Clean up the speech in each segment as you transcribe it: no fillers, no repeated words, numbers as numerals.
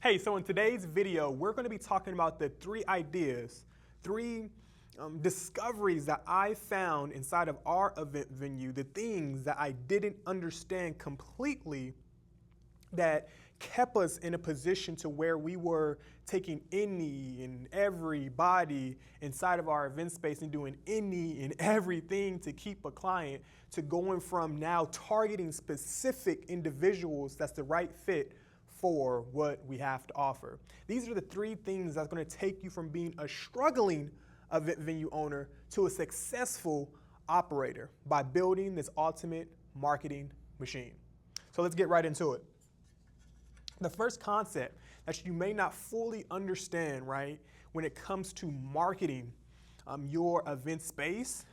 Hey, so in today's video, we're going to be talking about the three ideas, three discoveries that I found inside of our event venue, the things that I didn't understand completely that kept us in a position to where we were taking any and everybody inside of our event space and doing any and everything to keep a client, to going from now targeting specific individuals that's the right fit for what we have to offer. These are the three things that's going to take you from being a struggling event venue owner to a successful operator by building this ultimate marketing machine. So let's get right into it. The first concept that you may not fully understand, right, when it comes to marketing your event space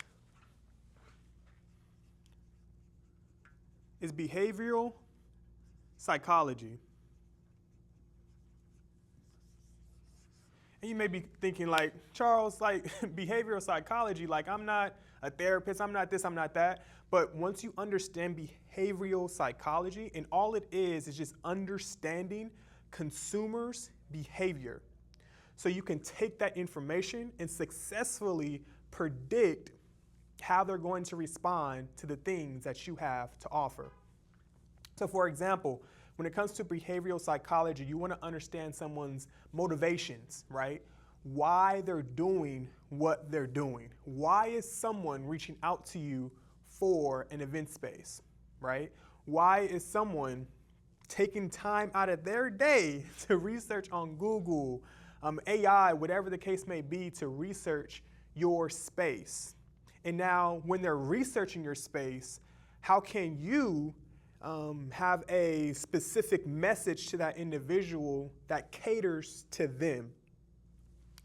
is behavioral psychology. And you may be thinking like, Charles, like behavioral psychology, like I'm not a therapist, I'm not this, I'm not that. But once you understand behavioral psychology, and all it is just understanding consumers' behavior. So you can take that information and successfully predict how they're going to respond to the things that you have to offer. So for example, when it comes to behavioral psychology, you want to understand someone's motivations, right? Why they're doing what they're doing. Why is someone reaching out to you for an event space, right? Why is someone taking time out of their day to research on Google, AI, whatever the case may be, to research your space? And now when they're researching your space, how can you have a specific message to that individual that caters to them?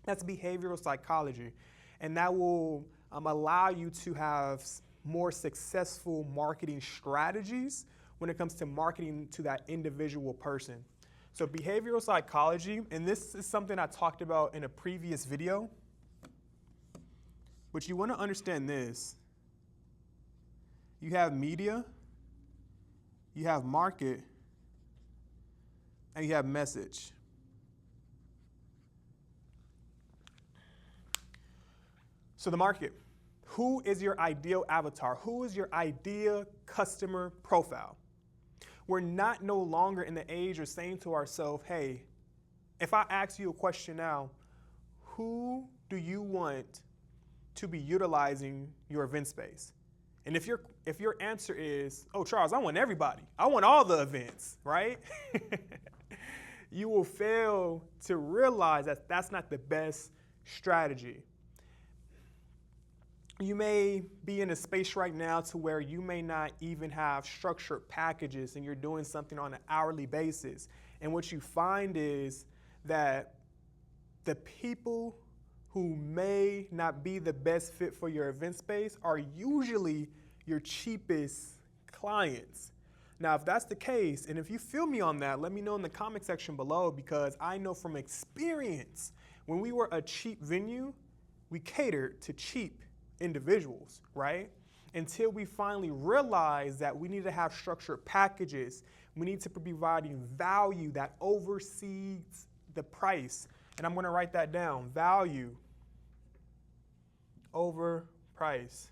That's behavioral psychology. And that will allow you to have more successful marketing strategies when it comes to marketing to that individual person. So behavioral psychology, and this is something I talked about in a previous video, but you want to understand this. You have media, you have market, and you have message. So the market, who is your ideal avatar? Who is your ideal customer profile? We're no longer in the age of saying to ourselves, hey, if I ask you a question now, who do you want to be utilizing your event space? And if your answer is, oh, Charles, I want everybody. I want all the events, right? You will fail to realize that that's not the best strategy. You may be in a space right now to where you may not even have structured packages and you're doing something on an hourly basis. And what you find is that the people who may not be the best fit for your event space are usually your cheapest clients. Now, if that's the case, and if you feel me on that, let me know in the comment section below, because I know from experience, when we were a cheap venue, we catered to cheap individuals, right? Until we finally realized that we need to have structured packages. We need to be providing value that oversees the price. And I'm going to write that down. Value over price.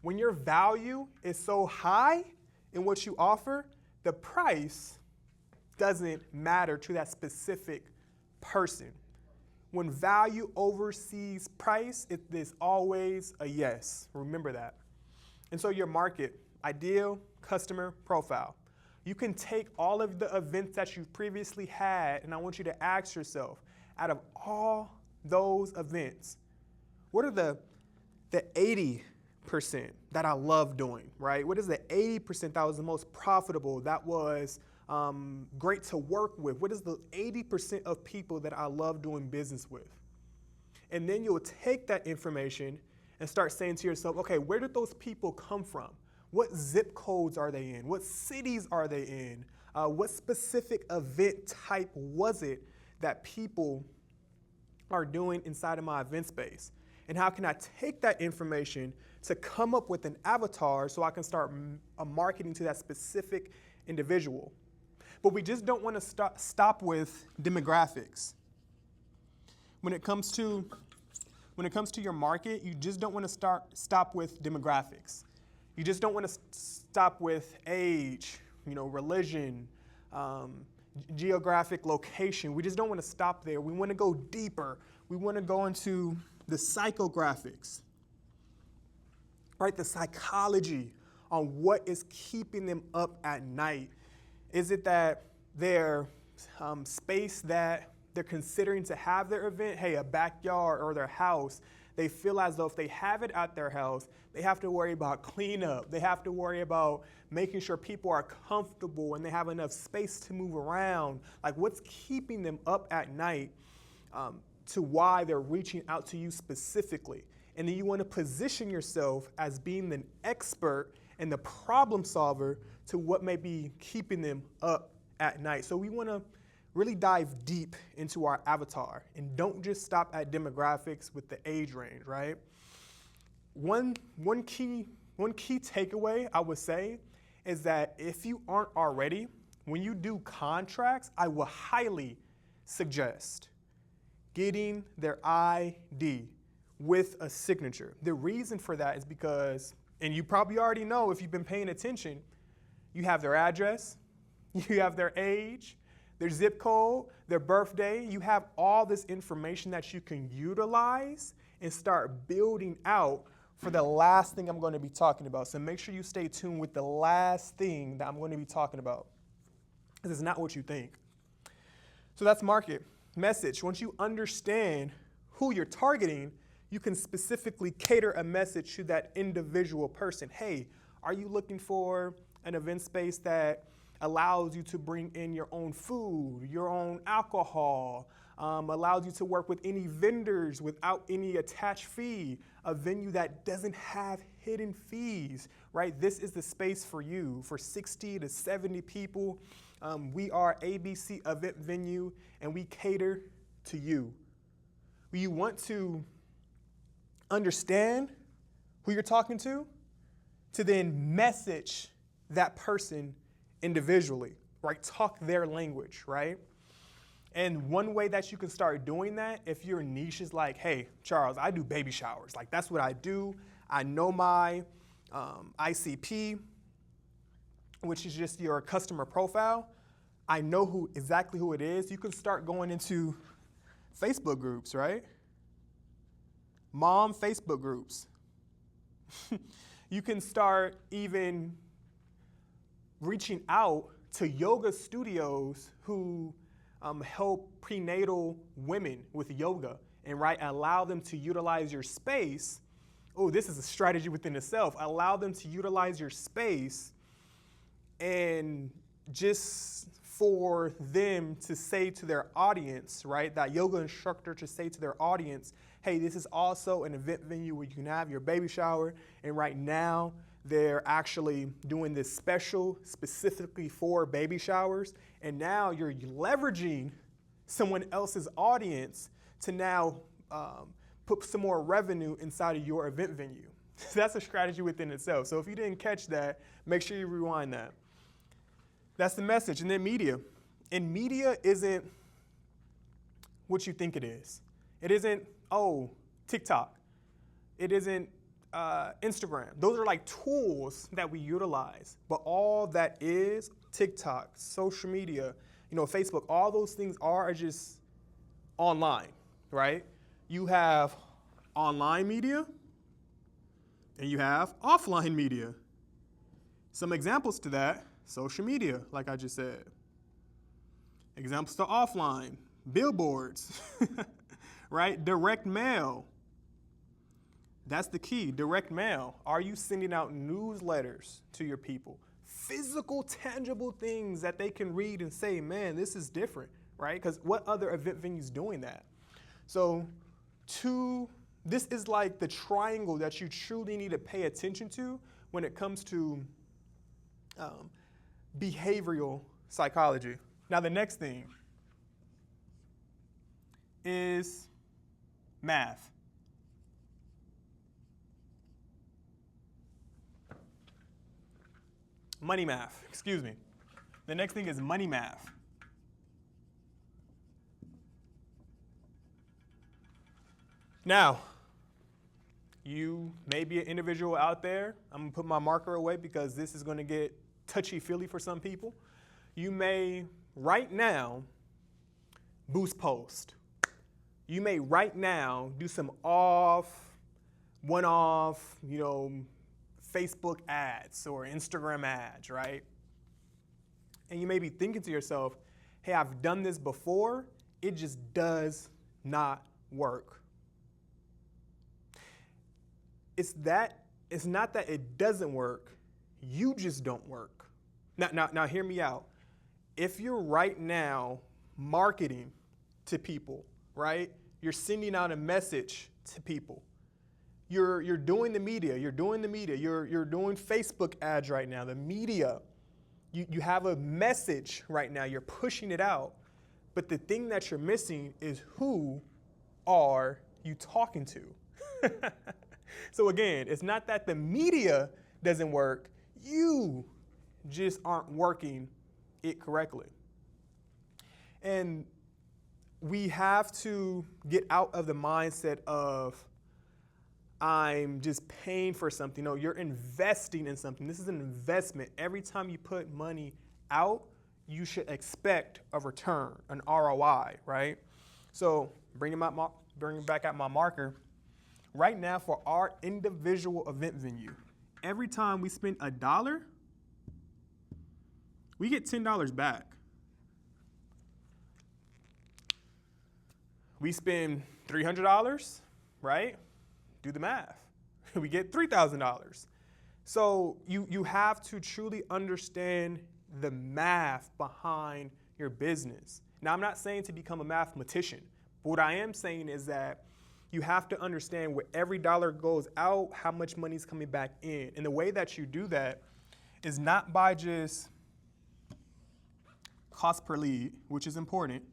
When your value is so high in what you offer, the price doesn't matter to that specific person. When value oversees price, it is always a yes. Remember that. And so your market, ideal customer profile. You can take all of the events that you've previously had, and I want you to ask yourself, out of all those events, what are the 80% that I love doing, right? What is the 80% that was the most profitable, that was great to work with? What is the 80% of people that I love doing business with? And then you'll take that information and start saying to yourself, okay, where did those people come from? What zip codes are they in? What cities are they in? What specific event type was it that people are doing inside of my event space? And how can I take that information to come up with an avatar so I can start marketing to that specific individual? But we just don't want to stop with demographics. When it comes to your market, you just don't want to stop with demographics. You just don't want to stop with age, religion, geographic location. We just don't want to stop there. We want to go deeper. We want to go into the psychographics, right? The psychology on what is keeping them up at night. Is it that their space that they're considering to have their event, hey, a backyard or their house, they feel as though if they have it at their house, they have to worry about cleanup. They have to worry about making sure people are comfortable and they have enough space to move around. Like, what's keeping them up at night to why they're reaching out to you specifically. And then you want to position yourself as being an expert and the problem solver to what may be keeping them up at night. So we want to really dive deep into our avatar and don't just stop at demographics with the age range, right? One key takeaway I would say is that if you aren't already, when you do contracts, I will highly suggest getting their ID with a signature. The reason for that is because, and you probably already know if you've been paying attention, you have their address, you have their age, their zip code, their birthday. You have all this information that you can utilize and start building out for the last thing I'm going to be talking about. So make sure you stay tuned with the last thing that I'm going to be talking about. This is not what you think. So that's market. Message. Once you understand who you're targeting, you can specifically cater a message to that individual person. Hey, are you looking for an event space that allows you to bring in your own food, your own alcohol, allows you to work with any vendors without any attached fee, a venue that doesn't have hidden fees, right? This is the space for you. For 60 to 70 people, we are ABC event venue and we cater to you. You want to understand who you're talking to then message that person individually, right? Talk their language, right? And one way that you can start doing that, if your niche is like, hey, Charles, I do baby showers. Like, that's what I do. I know my ICP, which is just your customer profile. I know exactly who it is. You can start going into Facebook groups, right? Mom Facebook groups. You can start even reaching out to yoga studios who help prenatal women with yoga and allow them to utilize your space. Oh, this is a strategy within itself. Allow them to utilize your space and just for them to say to their audience, right, that yoga instructor to say to their audience, hey, this is also an event venue where you can have your baby shower. And right now, they're actually doing this special specifically for baby showers. And now you're leveraging someone else's audience to now put some more revenue inside of your event venue. That's a strategy within itself. So if you didn't catch that, make sure you rewind that. That's the message. And then media. And media isn't what you think it is. It isn't, TikTok. It isn't Instagram. Those are like tools that we utilize. But all that is TikTok, social media, Facebook, all those things are just online, right? You have online media and you have offline media. Some examples to that, social media, like I just said. Examples to offline, billboards, right? Direct mail. That's the key, direct mail. Are you sending out newsletters to your people? Physical, tangible things that they can read and say, man, this is different, right? Because what other event venue's doing that? So this is like the triangle that you truly need to pay attention to when it comes to behavioral psychology. Now, the next thing is math. Money math, excuse me. The next thing is money math. Now, you may be an individual out there. I'm going to put my marker away because this is going to get touchy-feely for some people. You may, right now, boost post. You may, right now, do some one-off, Facebook ads or Instagram ads, right? And you may be thinking to yourself, hey, I've done this before. It just does not work. It's not that it doesn't work. You just don't work. Now hear me out. If you're right now marketing to people, right? You're sending out a message to people. You're doing the media. You're doing Facebook ads right now. The media. You have a message right now. You're pushing it out. But the thing that you're missing is who are you talking to? So again, it's not that the media doesn't work. You just aren't working it correctly. And we have to get out of the mindset of I'm just paying for something. No, you're investing in something. This is an investment. Every time you put money out, you should expect a return, an ROI, right? So bringing back out my marker. Right now for our individual event venue, every time we spend $1, we get $10 back. We spend $300, right? Do the math. We get $3,000. So you have to truly understand the math behind your business. Now, I'm not saying to become a mathematician, but what I am saying is that you have to understand where every dollar goes out, how much money is coming back in. And the way that you do that is not by just cost per lead, which is important.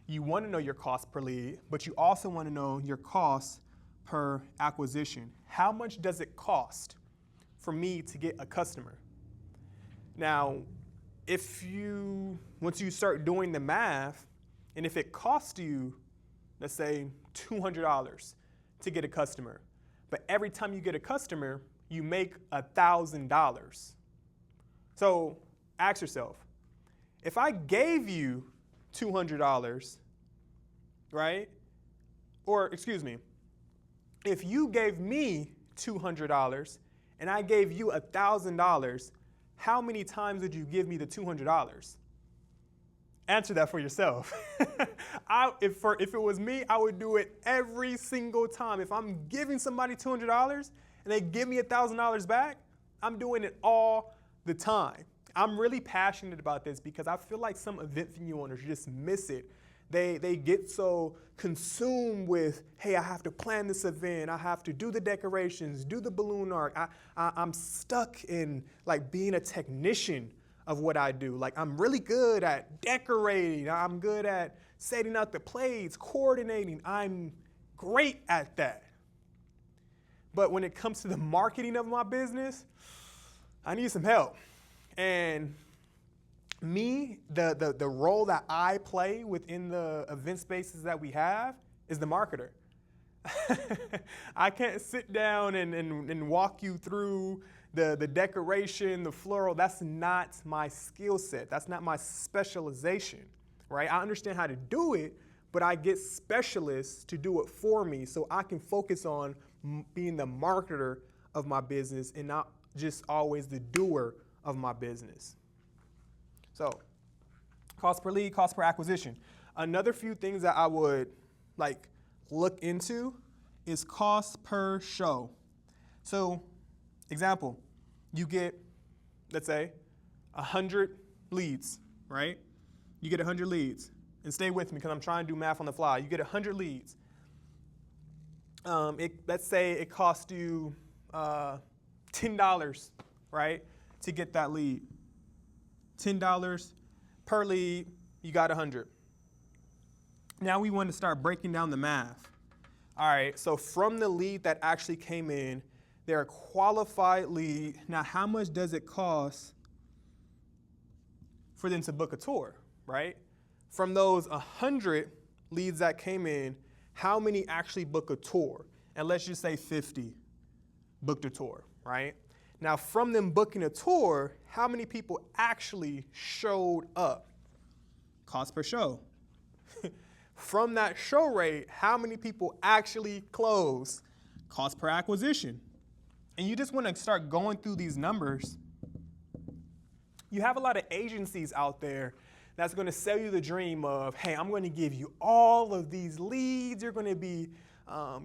You want to know your cost per lead, but you also want to know your cost per acquisition. How much does it cost for me to get a customer? Now, once you start doing the math, and if it costs you, let's say $200 to get a customer, but every time you get a customer, you make $1,000. So ask yourself, if I gave you $200, right? Or excuse me, if you gave me $200 and I gave you $1,000, how many times would you give me the $200? Answer that for yourself. If it was me, I would do it every single time. If I'm giving somebody $200 and they give me $1,000 back, I'm doing it all the time. I'm really passionate about this because I feel like some event venue owners just miss it. They get so consumed with, hey, I have to plan this event. I have to do the decorations, do the balloon art. I'm stuck in like being a technician of what I do. Like I'm really good at decorating. I'm good at setting up the plates, coordinating. I'm great at that. But when it comes to the marketing of my business, I need some help. And me, the role that I play within the event spaces that we have is the marketer. I can't sit down and walk you through the decoration, the floral. That's not my skill set. That's not my specialization, right? I understand how to do it, but I get specialists to do it for me so I can focus on being the marketer of my business and not just always the doer of my business. So, cost per lead, cost per acquisition. Another few things that I would look into is cost per show. So, example, you get, let's say, 100 leads, right? You get 100 leads. And stay with me because I'm trying to do math on the fly. You get 100 leads. Let's say it costs you $10, right, to get that lead. $10 per lead, you got 100. Now we want to start breaking down the math. All right, so from the lead that actually came in, they're a qualified lead. Now, how much does it cost for them to book a tour, right? From those 100 leads that came in, how many actually book a tour? And let's just say 50 booked a tour, right? Now, from them booking a tour, how many people actually showed up? Cost per show. From that show rate, how many people actually close? Cost per acquisition. And you just want to start going through these numbers. You have a lot of agencies out there that's going to sell you the dream of, hey, I'm going to give you all of these leads. You're going to be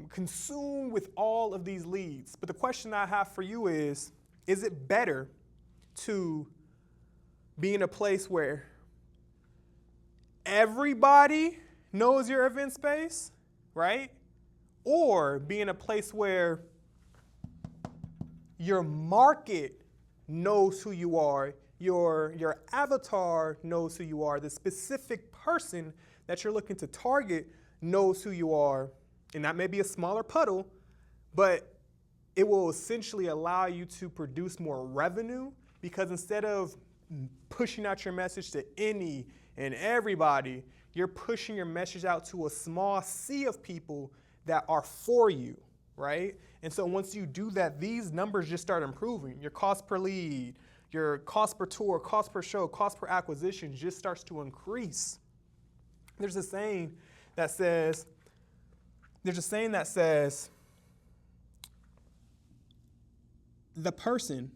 consumed with all of these leads. But the question I have for you is it better to be in a place where everybody knows your event space, right? Or be in a place where your market knows who you are, your avatar knows who you are, the specific person that you're looking to target knows who you are, and that may be a smaller puddle, but it will essentially allow you to produce more revenue, because instead of pushing out your message to any and everybody, you're pushing your message out to a small sea of people that are for you, right? And so once you do that, these numbers just start improving. Your cost per lead, your cost per tour, cost per show, cost per acquisition just starts to increase. There's a saying that says, the person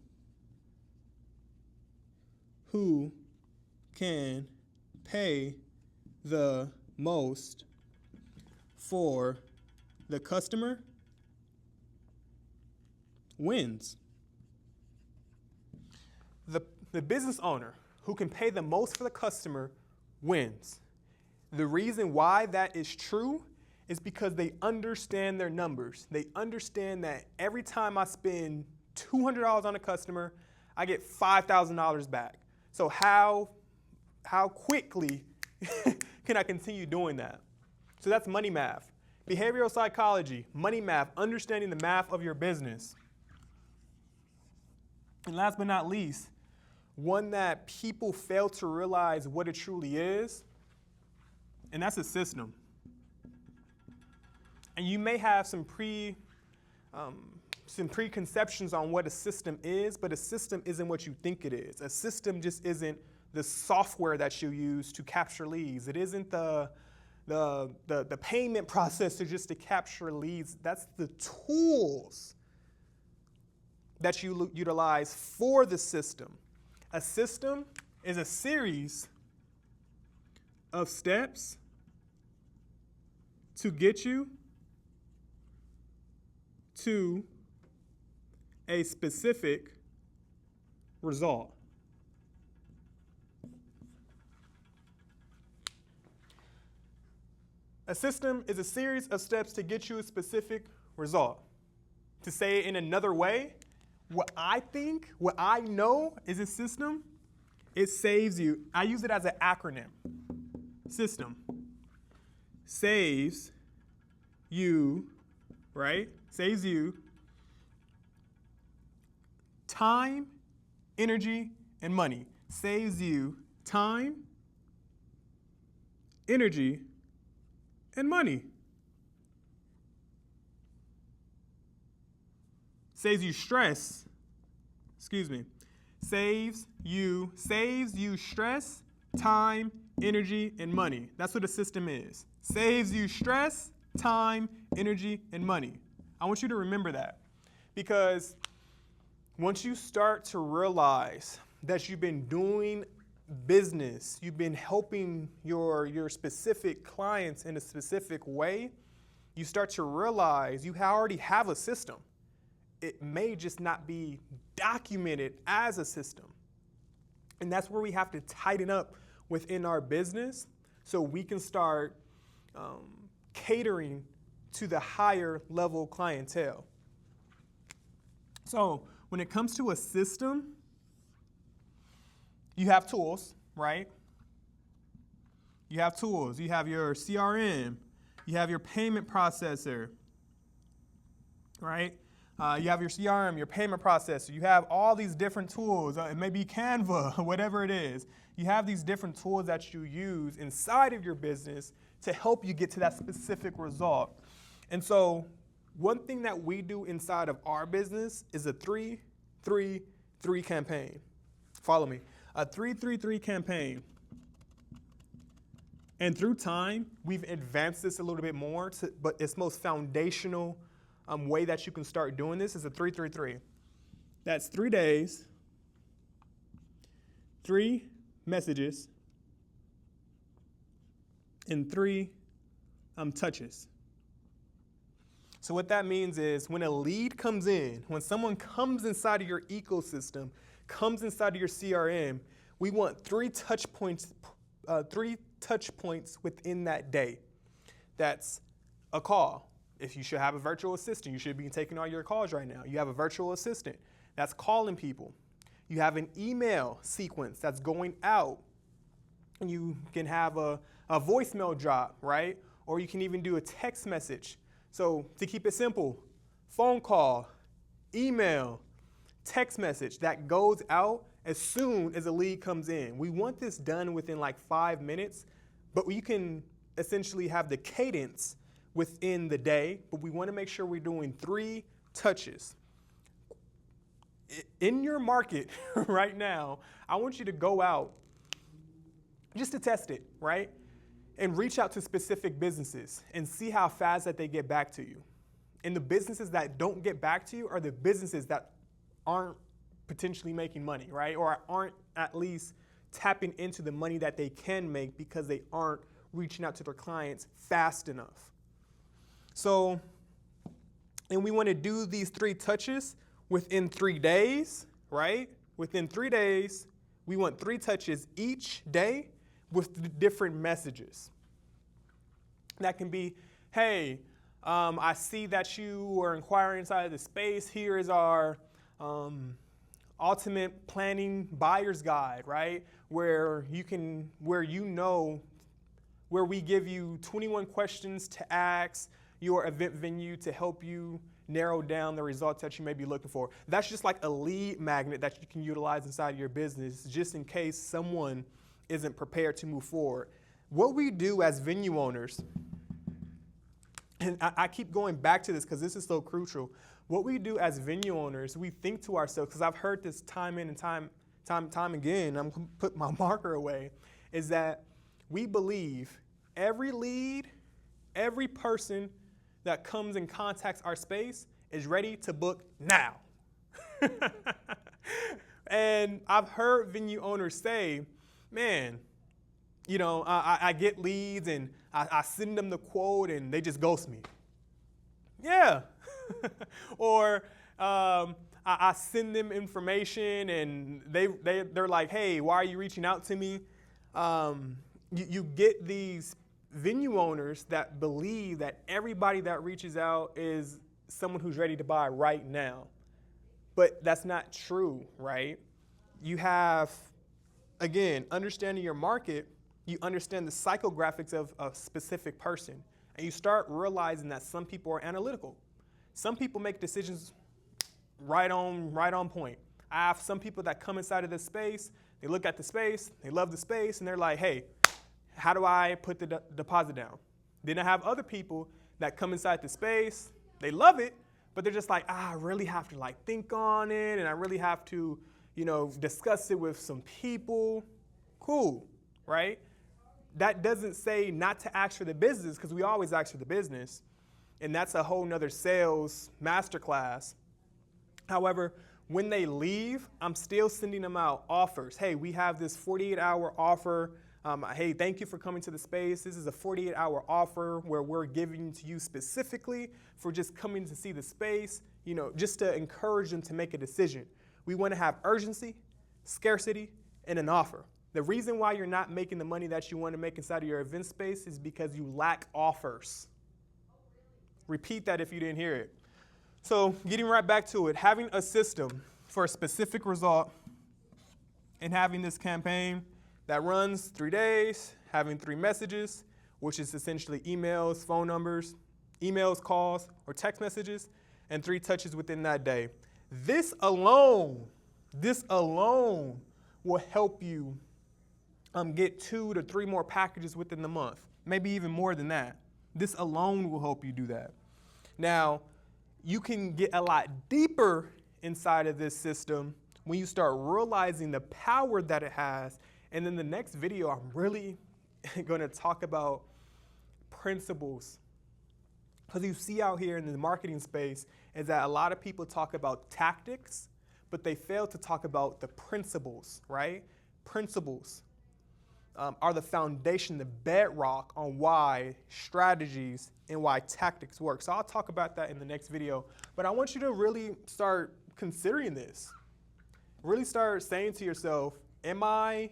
who can pay the most for the customer wins. The business owner who can pay the most for the customer wins. The reason why that is true is because they understand their numbers. They understand that every time I spend $200 on a customer, I get $5,000 back. So how quickly can I continue doing that? So that's money math. Behavioral psychology, money math, understanding the math of your business. And last but not least, one that people fail to realize what it truly is, and that's a system. And you may have some preconceptions on what a system is, but a system isn't what you think it is. A system just isn't the software that you use to capture leads. It isn't the payment processor just to capture leads. That's the tools that you utilize for the system. A system is a series of steps to get you to a specific result. A system is a series of steps to get you a specific result. To say it in another way, what I know is a system, it saves you. I use it as an acronym. System saves you, right? Saves you time, energy, and money. Saves you time, energy, and money. Saves you stress. Saves you stress, time, energy, and money. That's what a system is. Saves you stress, time, energy, and money. I want you to remember that, because once you start to realize that you've been doing business, you've been helping your specific clients in a specific way, you start to realize you already have a system. It may just not be documented as a system. And that's where we have to tighten up within our business so we can start catering to the higher level clientele. So when it comes to a system, you have tools, right? You have tools. You have your CRM. You have your payment processor, right? You have your CRM, your payment processor. You have all these different tools. It may be Canva, whatever it is. You have these different tools that you use inside of your business to help you get to that specific result. And so one thing that we do inside of our business is a 3-3-3 campaign. Follow me. A 3-3-3 campaign. And through time, we've advanced this a little bit more, but its most foundational way that you can start doing this is a 3-3-3. That's 3 days, 3 messages, and 3 touches. So what that means is when a lead comes in, when someone comes inside of your ecosystem, comes inside of your CRM, we want 3 touch points within that day. That's a call. If you should have a virtual assistant, you should be taking all your calls right now. You have a virtual assistant. That's calling people. You have an email sequence that's going out. And you can have a voicemail drop, right? Or you can even do a text message. So to keep it simple, phone call, email, text message that goes out as soon as a lead comes in. We want this done within like 5 minutes, but you can essentially have the cadence within the day, but we want to make sure we're doing 3 touches. In your market right now, I want you to go out just to test it, right? And reach out to specific businesses and see how fast that they get back to you. And the businesses that don't get back to you are the businesses that aren't potentially making money, right? Or aren't at least tapping into the money that they can make because they aren't reaching out to their clients fast enough. So, and we want to do these 3 touches within 3 days, right? Within 3 days, we want 3 touches each day with different messages. That can be, hey, I see that you are inquiring inside of the space. Here is our ultimate planning buyer's guide, right? Where we give you 21 questions to ask your event venue to help you narrow down the results that you may be looking for. That's just like a lead magnet that you can utilize inside of your business just in case someone isn't prepared to move forward. What we do as venue owners, and I keep going back to this because this is so crucial. What we do as venue owners, we think to ourselves, because I've heard this time in and time again, I'm going to put my marker away, is that we believe every lead, every person that comes and contacts our space is ready to book now. And I've heard venue owners say, man, you know, I get leads and I send them the quote and they just ghost me. Yeah. Or I send them information and they're like, hey, why are you reaching out to me? You get these venue owners that believe that everybody that reaches out is someone who's ready to buy right now. But that's not true, right? You have, again, understanding your market, you understand the psychographics of a specific person, and you start realizing that some people are analytical. Some people make decisions right on point. I have some people that come inside of this space, they look at the space, they love the space, and they're like, hey, how do I put the deposit down? Then I have other people that come inside the space, they love it, but they're just like, I really have to like think on it, and I really have to, discuss it with some people. Cool, right? That doesn't say not to ask for the business, because we always ask for the business, and that's a whole nother sales masterclass. However, when they leave, I'm still sending them out offers. Hey, we have this 48-hour offer. Hey, thank you for coming to the space. This is a 48-hour offer where we're giving to you specifically for just coming to see the space, just to encourage them to make a decision. We want to have urgency, scarcity, and an offer. The reason why you're not making the money that you want to make inside of your event space is because you lack offers. Repeat that if you didn't hear it. So getting right back to it, having a system for a specific result and having this campaign that runs 3 days, having 3 messages, which is essentially emails, phone numbers, emails, calls, or text messages, and 3 touches within that day. This alone will help you get 2 to 3 more packages within the month, maybe even more than that. This alone will help you do that. Now, you can get a lot deeper inside of this system when you start realizing the power that it has. And in the next video, I'm really going to talk about principles. Because you see out here in the marketing space is that a lot of people talk about tactics, but they fail to talk about the principles, right? Principles are the foundation, the bedrock on why strategies and why tactics work. So I'll talk about that in the next video. But I want you to really start considering this. Really start saying to yourself, am I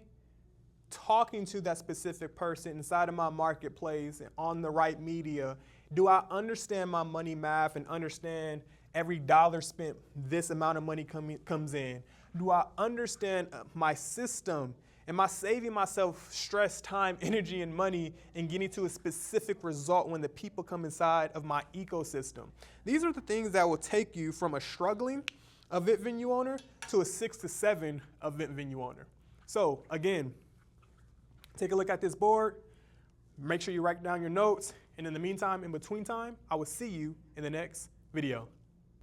talking to that specific person inside of my marketplace and on the right media? Do I understand my money math and understand every dollar spent, this amount of money comes in? Do I understand my system? Am I saving myself stress, time, energy, and money and getting to a specific result when the people come inside of my ecosystem? These are the things that will take you from a struggling event venue owner to a 6 to 7 event venue owner. So again, take a look at this board. Make sure you write down your notes. And in the meantime, in between time, I will see you in the next video.